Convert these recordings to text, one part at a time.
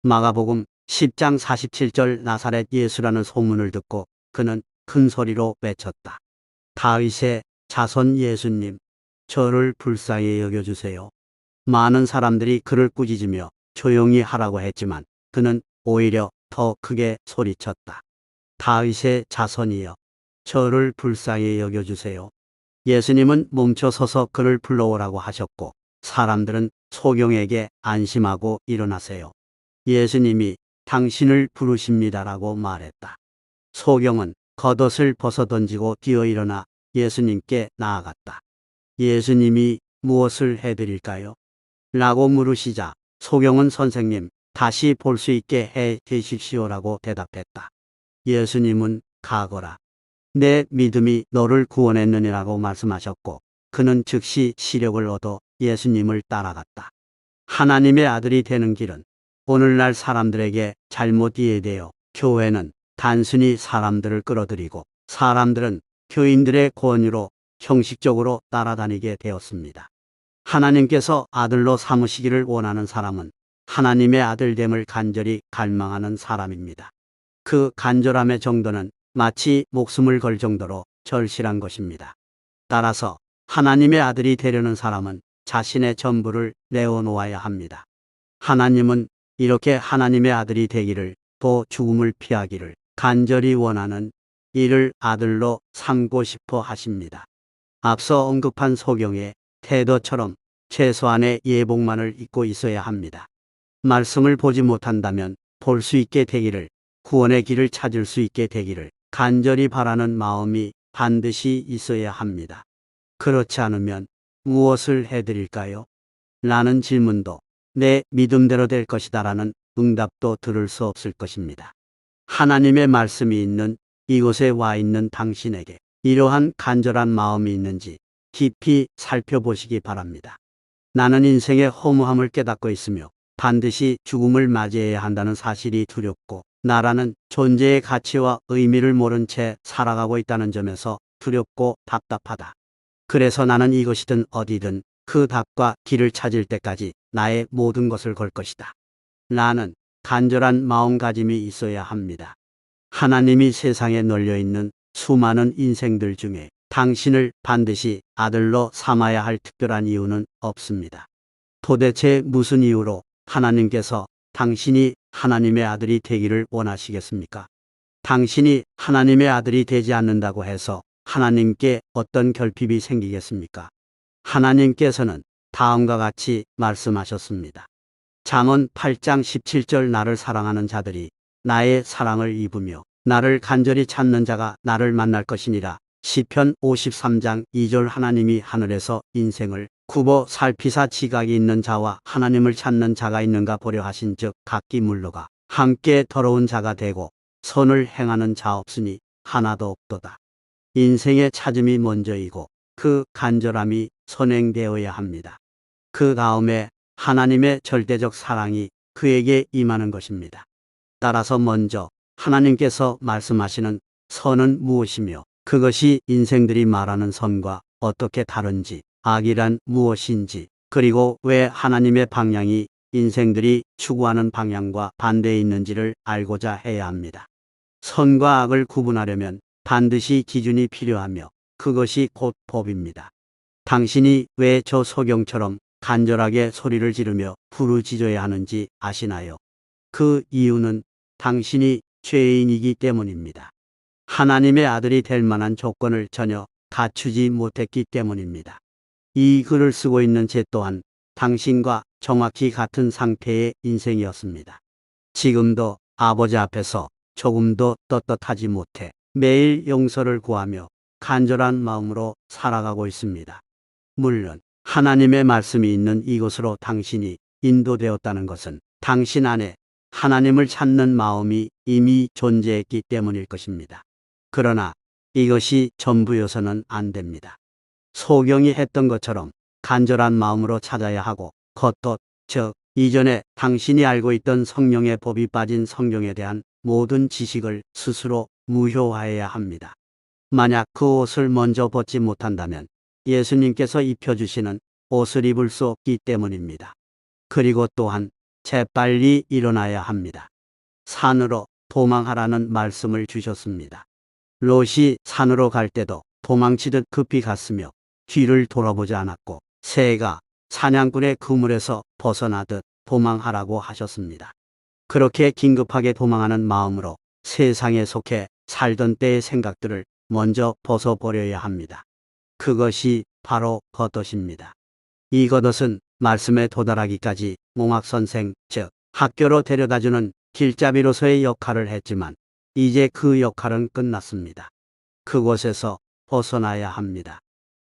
마가복음 10장 47절 나사렛 예수라는 소문을 듣고 그는 큰 소리로 외쳤다. 다윗의 자손 예수님, 저를 불쌍히 여겨주세요. 많은 사람들이 그를 꾸짖으며 조용히 하라고 했지만 그는 오히려 더 크게 소리쳤다. 다윗의 자손이여, 저를 불쌍히 여겨주세요. 예수님은 멈춰서서 그를 불러오라고 하셨고 사람들은 소경에게 안심하고 일어나세요. 예수님이 당신을 부르십니다라고 말했다. 소경은 겉옷을 벗어 던지고 뛰어 일어나 예수님께 나아갔다. 예수님이 무엇을 해드릴까요? 라고 물으시자 소경은 선생님, 다시 볼 수 있게 해 주십시오라고 대답했다. 예수님은 가거라. 내 믿음이 너를 구원했느니라고 말씀하셨고 그는 즉시 시력을 얻어 예수님을 따라갔다. 하나님의 아들이 되는 길은 오늘날 사람들에게 잘못 이해되어 교회는 단순히 사람들을 끌어들이고 사람들은 교인들의 권유로 형식적으로 따라다니게 되었습니다. 하나님께서 아들로 삼으시기를 원하는 사람은 하나님의 아들됨을 간절히 갈망하는 사람입니다. 그 간절함의 정도는 마치 목숨을 걸 정도로 절실한 것입니다. 따라서 하나님의 아들이 되려는 사람은 자신의 전부를 내어놓아야 합니다. 하나님은 이렇게 하나님의 아들이 되기를, 또 죽음을 피하기를 간절히 원하는 이를 아들로 삼고 싶어 하십니다. 앞서 언급한 소경의 태도처럼 최소한의 예복만을 입고 있어야 합니다. 말씀을 보지 못한다면 볼 수 있게 되기를, 구원의 길을 찾을 수 있게 되기를 간절히 바라는 마음이 반드시 있어야 합니다. 그렇지 않으면 무엇을 해드릴까요? 라는 질문도 내 믿음대로 될 것이다 라는 응답도 들을 수 없을 것입니다. 하나님의 말씀이 있는 이곳에 와 있는 당신에게 이러한 간절한 마음이 있는지 깊이 살펴보시기 바랍니다. 나는 인생의 허무함을 깨닫고 있으며 반드시 죽음을 맞이해야 한다는 사실이 두렵고 나라는 존재의 가치와 의미를 모른 채 살아가고 있다는 점에서 두렵고 답답하다. 그래서 나는 이것이든 어디든 그 답과 길을 찾을 때까지 나의 모든 것을 걸 것이다. 라는 간절한 마음가짐이 있어야 합니다. 하나님이 세상에 널려있는 수많은 인생들 중에 당신을 반드시 아들로 삼아야 할 특별한 이유는 없습니다. 도대체 무슨 이유로 하나님께서 당신이 하나님의 아들이 되기를 원하시겠습니까? 당신이 하나님의 아들이 되지 않는다고 해서 하나님께 어떤 결핍이 생기겠습니까? 하나님께서는 다음과 같이 말씀하셨습니다. 잠언 8장 17절 나를 사랑하는 자들이 나의 사랑을 입으며 나를 간절히 찾는 자가 나를 만날 것이니라. 시편 53장 2절 하나님이 하늘에서 인생을 굽어 살피사 지각이 있는 자와 하나님을 찾는 자가 있는가 보려 하신즉 각기 물러가 함께 더러운 자가 되고 선을 행하는 자 없으니 하나도 없도다. 인생의 찾음이 먼저이고 그 간절함이 선행되어야 합니다. 그 다음에 하나님의 절대적 사랑이 그에게 임하는 것입니다. 따라서 먼저 하나님께서 말씀하시는 선은 무엇이며 그것이 인생들이 말하는 선과 어떻게 다른지, 악이란 무엇인지, 그리고 왜 하나님의 방향이 인생들이 추구하는 방향과 반대에 있는지를 알고자 해야 합니다. 선과 악을 구분하려면 반드시 기준이 필요하며 그것이 곧 법입니다. 당신이 왜 저 소경처럼 간절하게 소리를 지르며 부르짖어야 하는지 아시나요? 그 이유는 당신이 죄인이기 때문입니다. 하나님의 아들이 될 만한 조건을 전혀 갖추지 못했기 때문입니다. 이 글을 쓰고 있는 제 또한 당신과 정확히 같은 상태의 인생이었습니다. 지금도 아버지 앞에서 조금도 떳떳하지 못해 매일 용서를 구하며 간절한 마음으로 살아가고 있습니다. 물론 하나님의 말씀이 있는 이곳으로 당신이 인도되었다는 것은 당신 안에 하나님을 찾는 마음이 이미 존재했기 때문일 것입니다. 그러나 이것이 전부여서는 안 됩니다. 소경이 했던 것처럼 간절한 마음으로 찾아야 하고 겉옷, 즉 이전에 당신이 알고 있던 성령의 법이 빠진 성경에 대한 모든 지식을 스스로 무효화해야 합니다. 만약 그 옷을 먼저 벗지 못한다면 예수님께서 입혀주시는 옷을 입을 수 없기 때문입니다. 그리고 또한 재빨리 일어나야 합니다. 산으로 도망하라는 말씀을 주셨습니다. 롯이 산으로 갈 때도 도망치듯 급히 갔으며 뒤를 돌아보지 않았고 새가 사냥꾼의 그물에서 벗어나듯 도망하라고 하셨습니다. 그렇게 긴급하게 도망하는 마음으로 세상에 속해 살던 때의 생각들을 먼저 벗어버려야 합니다. 그것이 바로 겉옷입니다. 이 겉옷은 말씀에 도달하기까지 몽학선생, 즉 학교로 데려다주는 길잡이로서의 역할을 했지만 이제 그 역할은 끝났습니다. 그곳에서 벗어나야 합니다.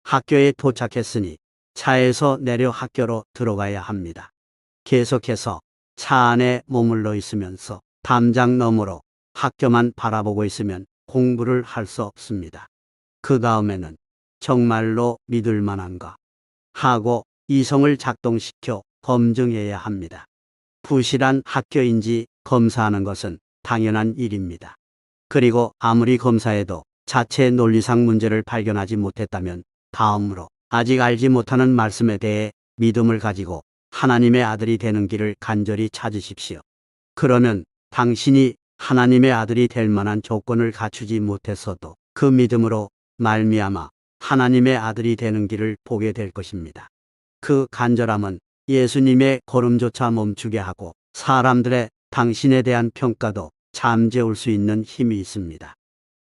학교에 도착했으니 차에서 내려 학교로 들어가야 합니다. 계속해서 차 안에 머물러 있으면서 담장 너머로 학교만 바라보고 있으면 공부를 할 수 없습니다. 그 다음에는 정말로 믿을 만한가 하고 이성을 작동시켜 검증해야 합니다. 부실한 학교인지 검사하는 것은 당연한 일입니다. 그리고 아무리 검사해도 자체 논리상 문제를 발견하지 못했다면 다음으로 아직 알지 못하는 말씀에 대해 믿음을 가지고 하나님의 아들이 되는 길을 간절히 찾으십시오. 그러면 당신이 하나님의 아들이 될 만한 조건을 갖추지 못했어도 그 믿음으로 말미암아 하나님의 아들이 되는 길을 보게 될 것입니다. 그 간절함은 예수님의 걸음조차 멈추게 하고 사람들의 당신에 대한 평가도 잠재울 수 있는 힘이 있습니다.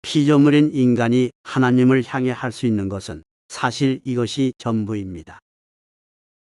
피조물인 인간이 하나님을 향해 할 수 있는 것은 사실 이것이 전부입니다.